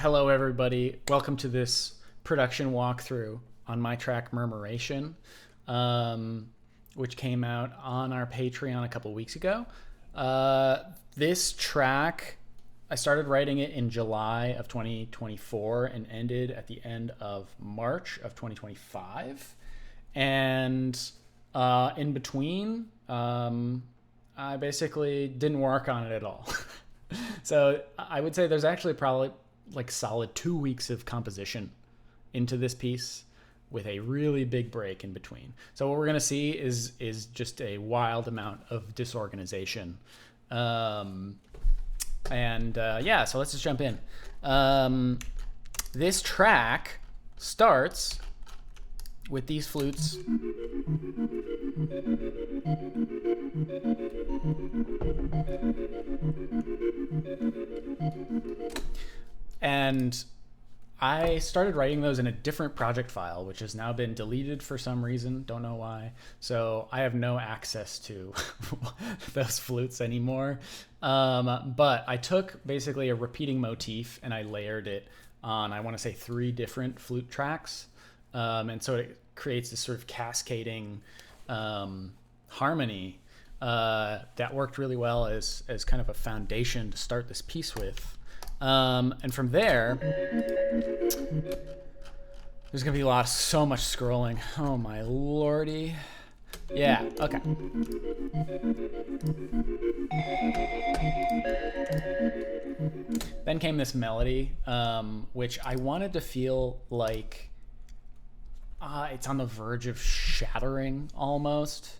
Hello, everybody. Welcome to this production walkthrough on my track Murmuration, which came out on our Patreon a couple weeks ago. This track, I started writing it in July of 2024 and ended at the end of March of 2025. And in between, I basically didn't work on it at all. So I would say there's actually probably like solid 2 weeks of composition into this piece with a really big break in between. So what we're going to see is just a wild amount of disorganization. Yeah, so let's just jump in. This track starts with these flutes. And I started writing those in a different project file, which has now been deleted for some reason. Don't know why. So I have no access to those flutes anymore. But I took basically a repeating motif and I layered it on, I want to say, 3 different flute tracks. And so it creates this sort of cascading harmony that worked really well as kind of a foundation to start this piece with. And from there, there's gonna be so much scrolling. Oh my lordy. Yeah, okay. Then came this melody, which I wanted to feel like it's on the verge of shattering almost.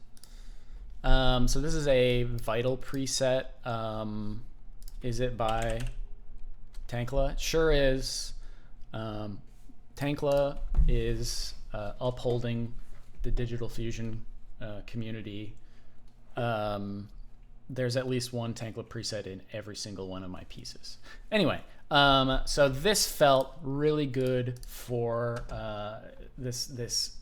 So this is a Vital preset. Is it by Tankla? It sure is. Tankla is upholding the digital fusion community. There's at least one Tankla preset in every single one of my pieces. Anyway, so this felt really good for this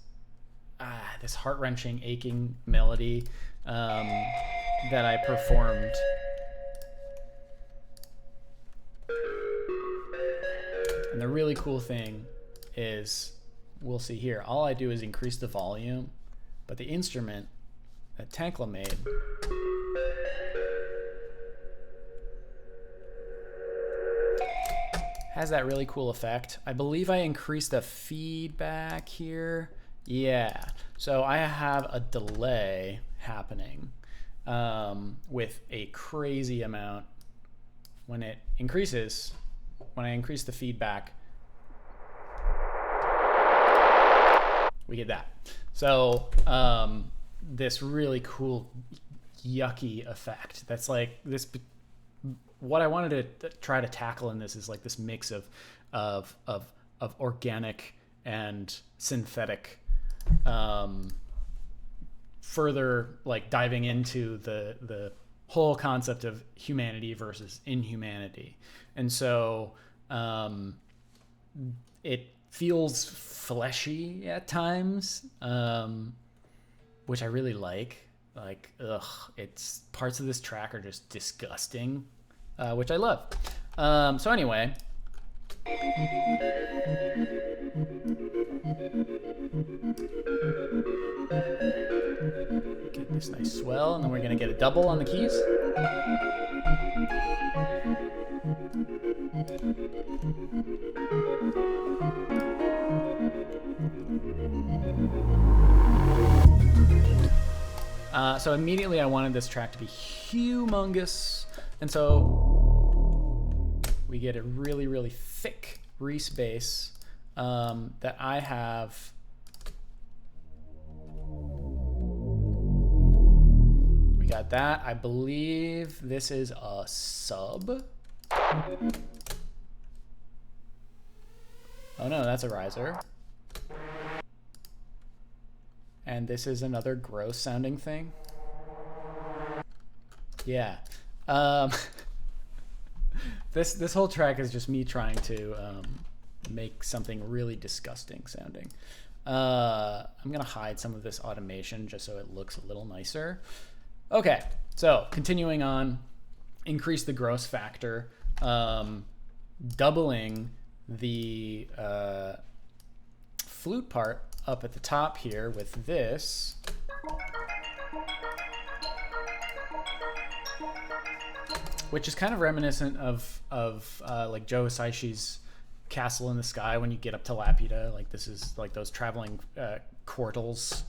heart-wrenching, aching melody that I performed. And the really cool thing is, we'll see here, all I do is increase the volume, but the instrument that Tankla made has that really cool effect. I believe I increased the feedback here. Yeah, so I have a delay happening with a crazy amount when it increases. When I increase the feedback, we get that. So this really cool, yucky effect. That's like this. What I wanted to try to tackle in this is like this mix of organic and synthetic. Further, like diving into the whole concept of humanity versus inhumanity. And so it feels fleshy at times, which I really like. Like, it's parts of this track are just disgusting, which I love. So anyway, get this nice swell, and then we're gonna get a double on the keys. So immediately I wanted this track to be humongous, and so we get a really, really thick Reese bass that I have. We got that. I believe this is a sub. Oh no, that's a riser. And this is another gross sounding thing. Yeah. This whole track is just me trying to make something really disgusting sounding. I'm gonna hide some of this automation just so it looks a little nicer. Okay, so continuing on, increase the gross factor, doubling the flute part up at the top here with this. Which is kind of reminiscent of like Joe Hisaishi's Castle in the Sky when you get up to Laputa. Like this is like those traveling quartals.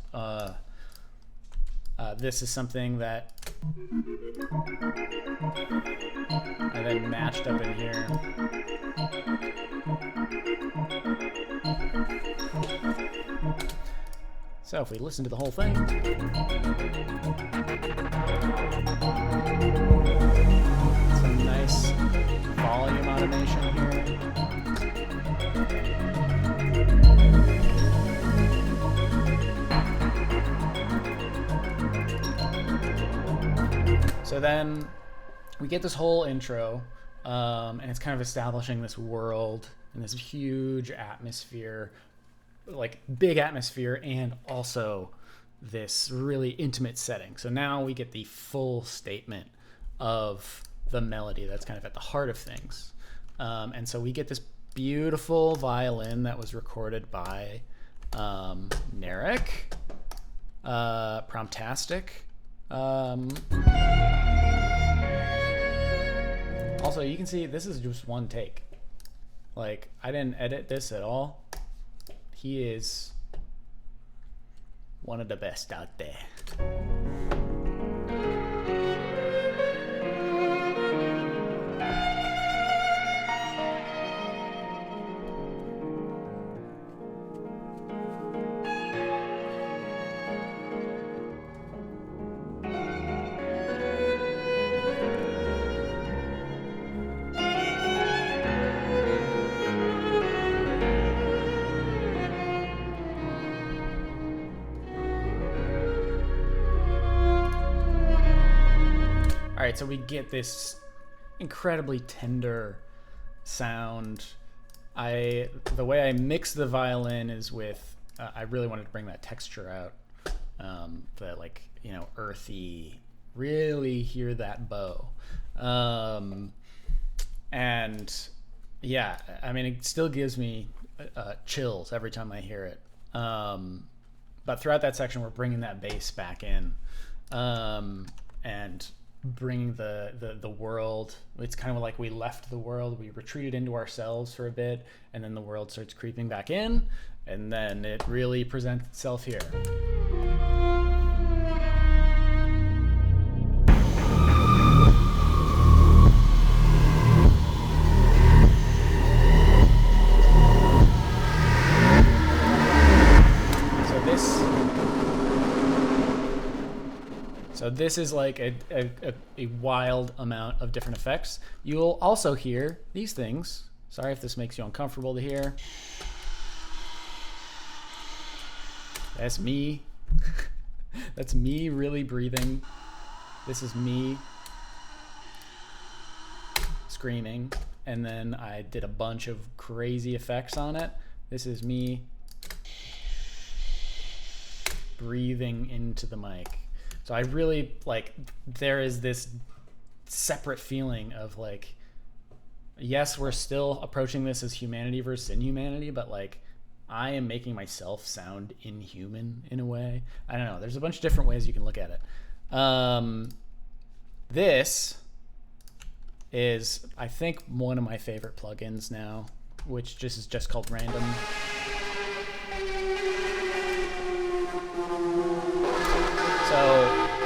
This is something that I then matched up in here. So if we listen to the whole thing. Some nice volume automation here. So then we get this whole intro, and it's kind of establishing this world and this huge atmosphere, like big atmosphere, and also this really intimate setting. So now we get the full statement of the melody that's kind of at the heart of things. And so we get this beautiful violin that was recorded by Narek, Promptastic. Also, you can see this is just one take. Like, I didn't edit this at all. He is one of the best out there. All right, so we get this incredibly tender sound. The way I mix the violin is with, I really wanted to bring that texture out, the like, you know, earthy, really hear that bow. And yeah, I mean, it still gives me chills every time I hear it. But throughout that section, we're bringing that bass back in, and bringing the world. It's kind of like we left the world, we retreated into ourselves for a bit, and then the world starts creeping back in, and then it really presents itself here. So this is like a wild amount of different effects. You'll also hear these things. Sorry if this makes you uncomfortable to hear. That's me. That's me really breathing. This is me screaming. And then I did a bunch of crazy effects on it. This is me breathing into the mic. So I really, like, there is this separate feeling of, like, yes, we're still approaching this as humanity versus inhumanity, but, like, I am making myself sound inhuman in a way. I don't know. There's a bunch of different ways you can look at it. This is, I think, one of my favorite plugins now, which just is just called Random. So,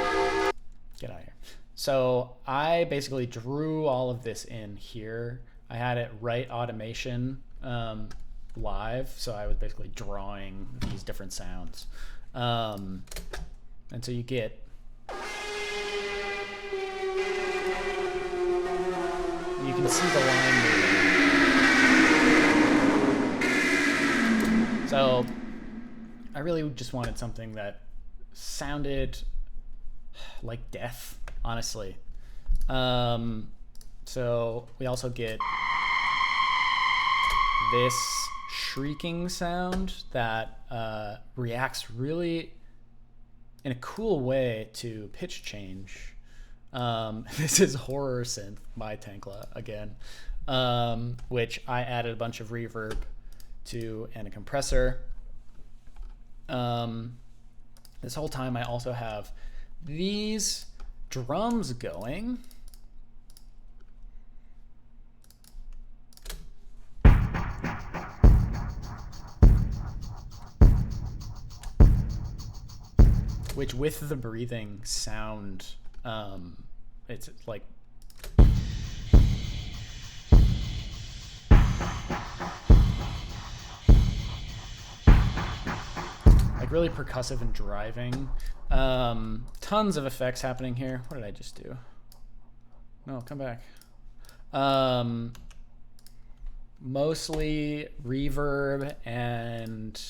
get out of here. So I basically drew all of this in here. I had it write automation live, so I was basically drawing these different sounds. And so you get, you can see the line moving. So I really just wanted something that sounded like death, honestly. So we also get this shrieking sound that reacts really in a cool way to pitch change. This is Horror Synth by Tankla again. which I added a bunch of reverb to and a compressor. This whole time I also have these drums going. Which with the breathing sound, it's like really percussive and driving. Tons of effects happening here. What did I just do? No, come back. Mostly reverb and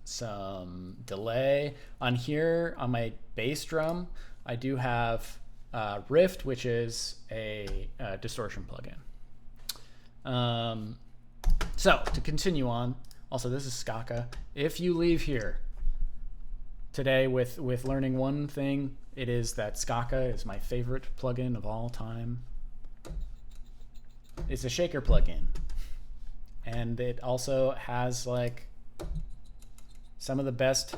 some delay. On here, on my bass drum, I do have Rift, which is a distortion plugin. So to continue on, also this is Skaka. If you leave here today with learning one thing, it is that Skaka is my favorite plugin of all time. It's a shaker plugin, and it also has like some of the best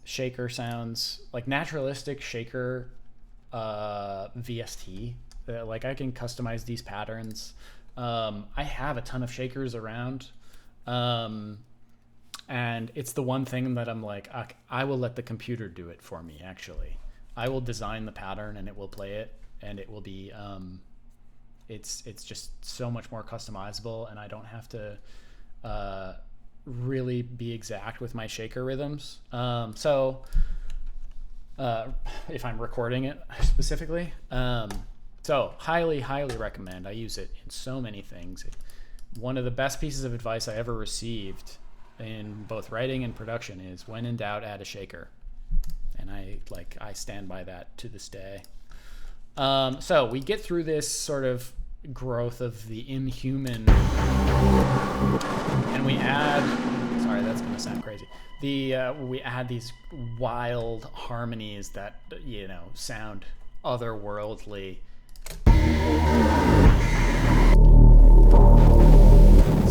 shaker sounds, like naturalistic shaker VST. Like I can customize these patterns. I have a ton of shakers around, and it's the one thing that I'm like, I will let the computer do it for me. Actually, I will design the pattern and it will play it, and it will be it's just so much more customizable, and I don't have to really be exact with my shaker rhythms. So if I'm recording it specifically, so highly recommend. I use it in so many things. One of the best pieces of advice I ever received in both writing and production is, when in doubt, add a shaker. And I stand by that to this day. So we get through this sort of growth of the inhuman, and we add, sorry, that's gonna sound crazy. We add these wild harmonies that, sound otherworldly.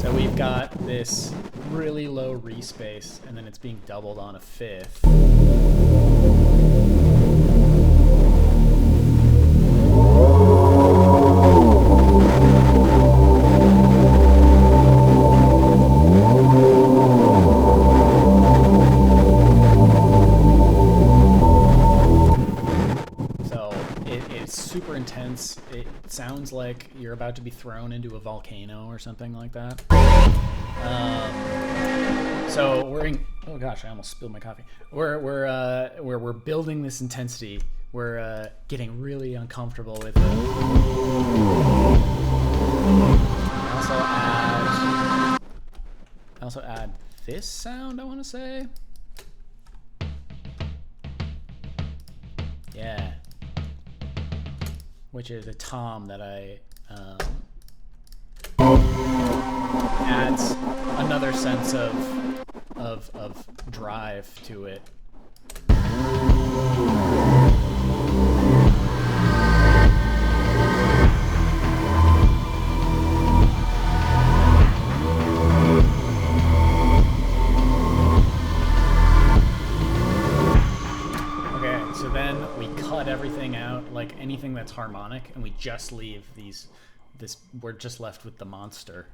So we've got this really low re-space, and then it's being doubled on a fifth. Super intense. It sounds like you're about to be thrown into a volcano or something like that. So we're in, oh gosh, I almost spilled my coffee. We're building this intensity. We're getting really uncomfortable with it. I also add this sound, I want to say. Yeah. Which is a tom that adds another sense of drive to it. So then we cut everything out, like anything that's harmonic, and we just leave we're just left with the monster.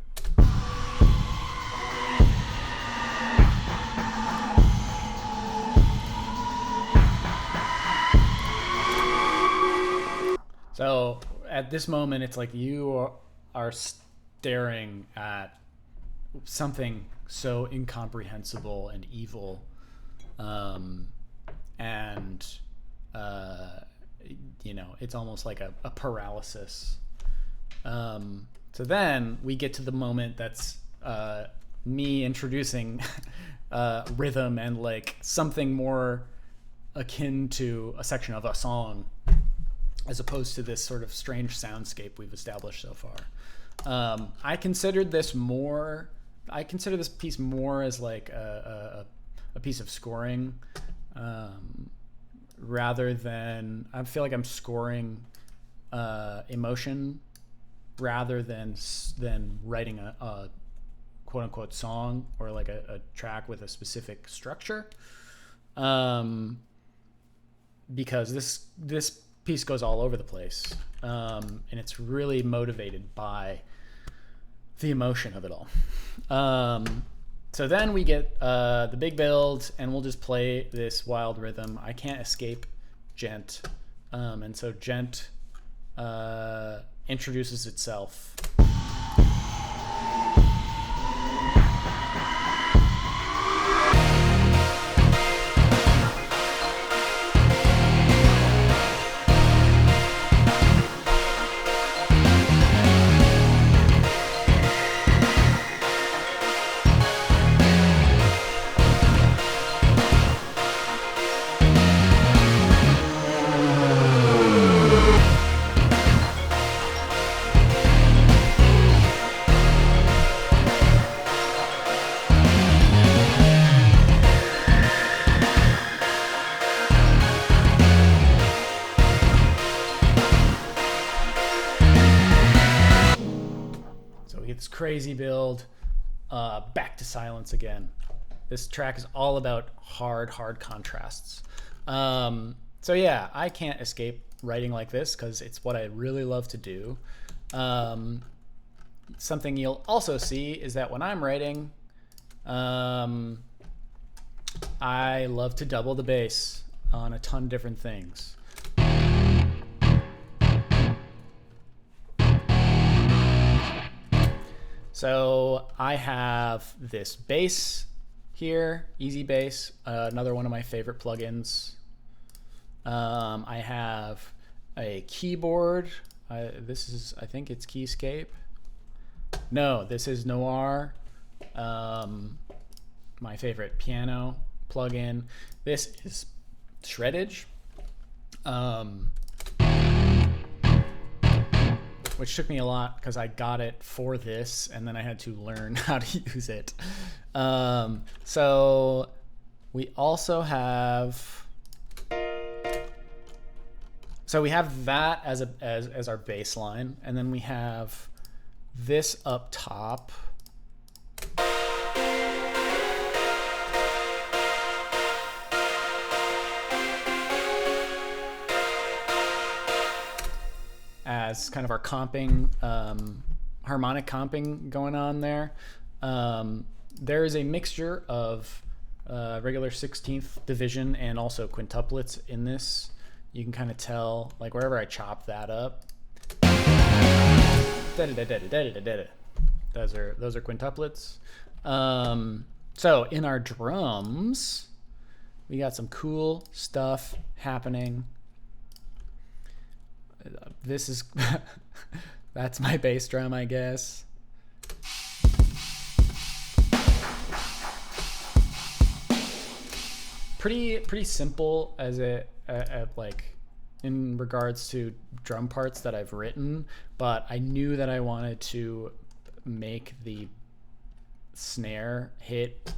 So at this moment, it's like you are staring at something so incomprehensible and evil, and it's almost like a paralysis. So then we get to the moment that's me introducing rhythm and like something more akin to a section of a song, as opposed to this sort of strange soundscape we've established so far. I consider this piece more as like a piece of scoring, rather than, I feel like I'm scoring emotion rather than writing a quote unquote song or like a track with a specific structure. Because this piece goes all over the place, and it's really motivated by the emotion of it all. So then we get the big build, and we'll just play this wild rhythm. I can't escape gent, and so gent introduces itself. Crazy build, back to silence again. This track is all about hard contrasts. So yeah, I can't escape writing like this because it's what I really love to do. Something you'll also see is that when I'm writing, I love to double the bass on a ton of different things. So I have this bass here, Easy Bass, another one of my favorite plugins. I have a keyboard. This is, I think it's Keyscape. No, this is Noir, my favorite piano plugin. This is Shreddage, which took me a lot because I got it for this and then I had to learn how to use it. So we also have, so we have that as our baseline, and then we have this up top. As kind of our comping, harmonic comping going on there. There is a mixture of regular 16th division and also quintuplets in this. You can kind of tell, like wherever I chop that up. Those are quintuplets. So in our drums, we got some cool stuff happening. This is that's my bass drum, I guess. Pretty simple as it like in regards to drum parts that I've written, but I knew that I wanted to make the snare hit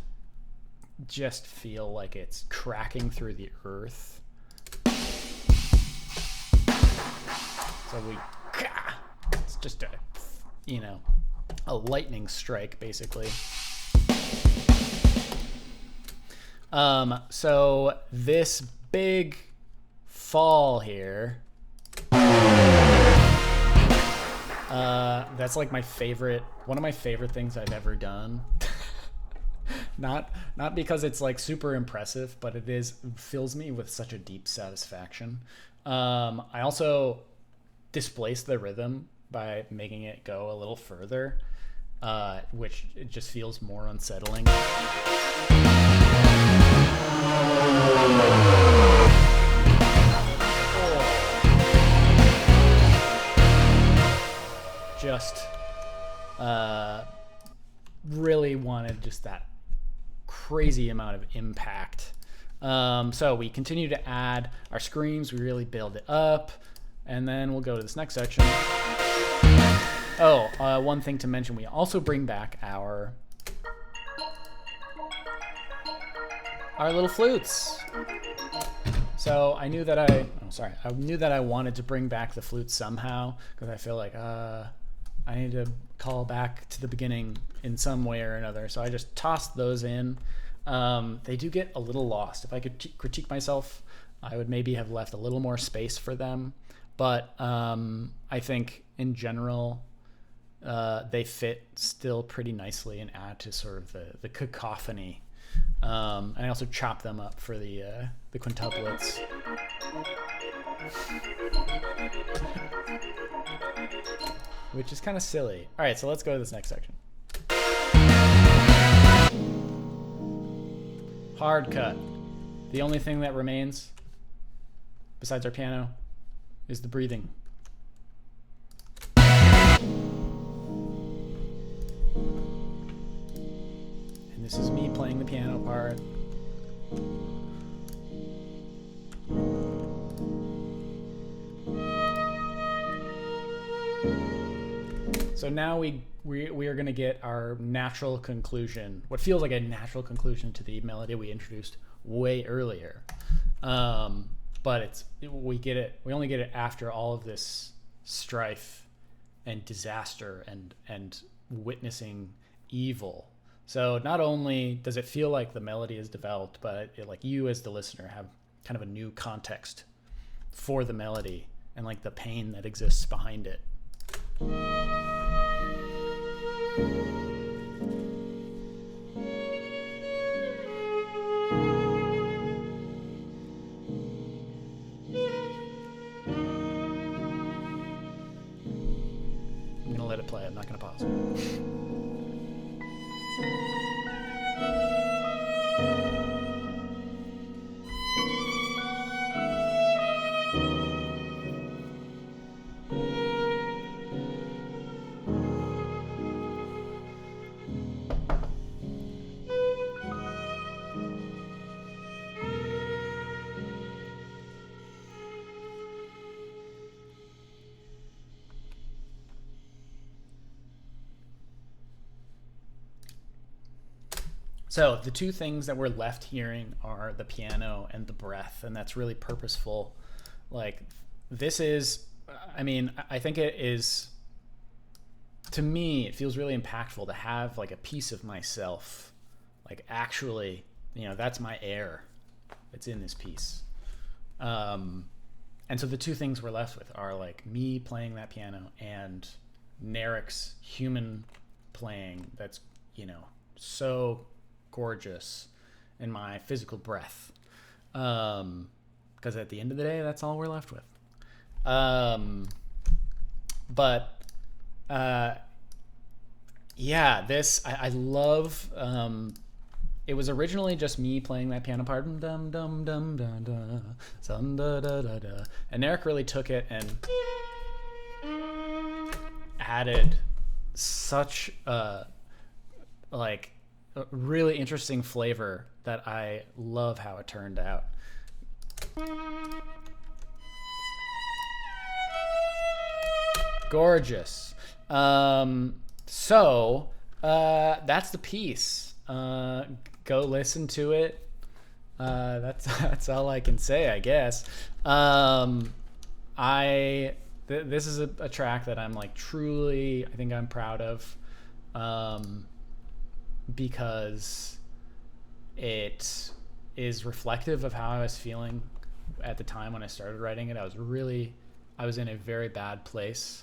just feel like it's cracking through the earth. So it's just a lightning strike basically. So this big fall here, that's like one of my favorite things I've ever done. Not because it's like super impressive, but it fills me with such a deep satisfaction. I also displaced the rhythm by making it go a little further, which it just feels more unsettling. Just really wanted just that crazy amount of impact. So we continue to add our screams, we really build it up. And then we'll go to this next section. One thing to mention, we also bring back our little flutes. So I knew that I wanted to bring back the flutes somehow, because I feel like I need to call back to the beginning in some way or another. So I just tossed those in. They do get a little lost. If I could critique myself, I would maybe have left a little more space for them. But I think in general, they fit still pretty nicely and add to sort of the cacophony. And I also chop them up for the quintuplets. Which is kind of silly. All right, so let's go to this next section. Hard cut. The only thing that remains, besides our piano, is the breathing. And this is me playing the piano part. So now we are going to get our natural conclusion, what feels like a natural conclusion to the melody we introduced way earlier. But we only get it after all of this strife and disaster and witnessing evil. So not only does it feel like the melody is developed, but like you as the listener have kind of a new context for the melody and like the pain that exists behind it. I'm gonna let it play. I'm not gonna pause. So the two things that we're left hearing are the piano and the breath, and that's really purposeful. Like this is, I mean, I think it is, to me, it feels really impactful to have like a piece of myself, like actually, that's my air that's in this piece. And so the two things we're left with are like me playing that piano and Narek's human playing that's, so gorgeous in my physical breath, because at the end of the day that's all we're left with. This I love. It was originally just me playing that piano part, dum dum dum dum dum, da da da da, and Narek really took it and added such a really interesting flavor that I love how it turned out. Gorgeous. So that's the piece. Go listen to it. That's all I can say, I guess. This is a track that I'm like truly, I think I'm proud of. Because it is reflective of how I was feeling at the time when I started writing it. I was in a very bad place.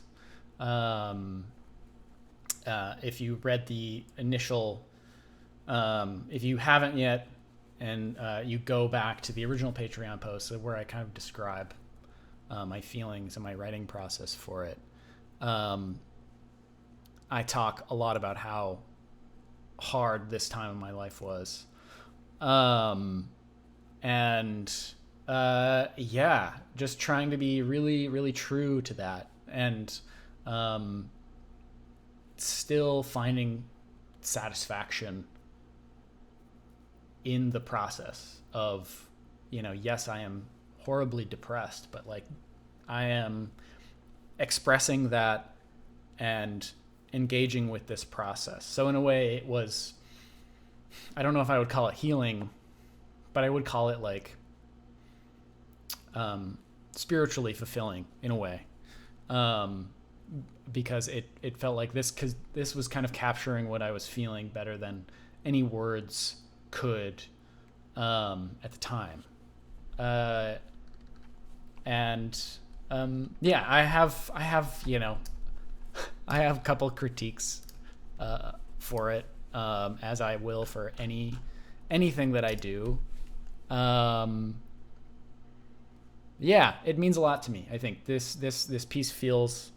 If you read the initial, if you haven't yet, and you go back to the original Patreon post where I kind of describe my feelings and my writing process for it, I talk a lot about how hard this time in my life was. Just trying to be really, really true to that, and still finding satisfaction in the process of, yes, I am horribly depressed, but like I am expressing that and engaging with this process. So in a way it was, I don't know if I would call it healing, but I would call it like spiritually fulfilling in a way. because it felt like because this was kind of capturing what I was feeling better than any words could at the time. And yeah, I have I have a couple critiques for it, as I will for anything that I do. Yeah, it means a lot to me. I think this piece feels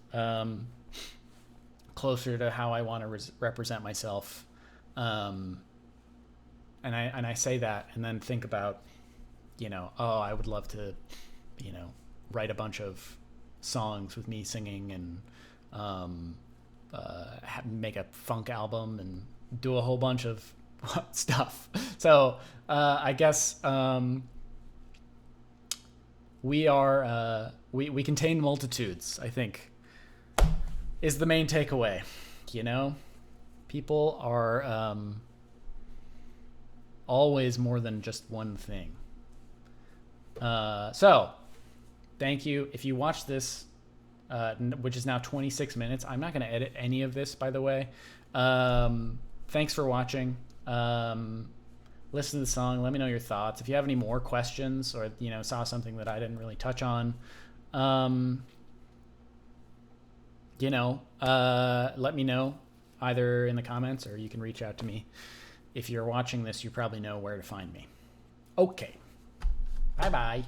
closer to how I want to represent myself, and I say that and then think about, I would love to, write a bunch of songs with me singing and make a funk album and do a whole bunch of stuff. So I guess we are we contain multitudes, I think, is the main takeaway. People are always more than just one thing. So thank you. If you watch this, which is now 26 minutes, I'm not going to edit any of this, by the way. Thanks for watching. Listen to the song. Let me know your thoughts. If you have any more questions or, saw something that I didn't really touch on, let me know either in the comments, or you can reach out to me. If you're watching this, you probably know where to find me. Okay. Bye-bye.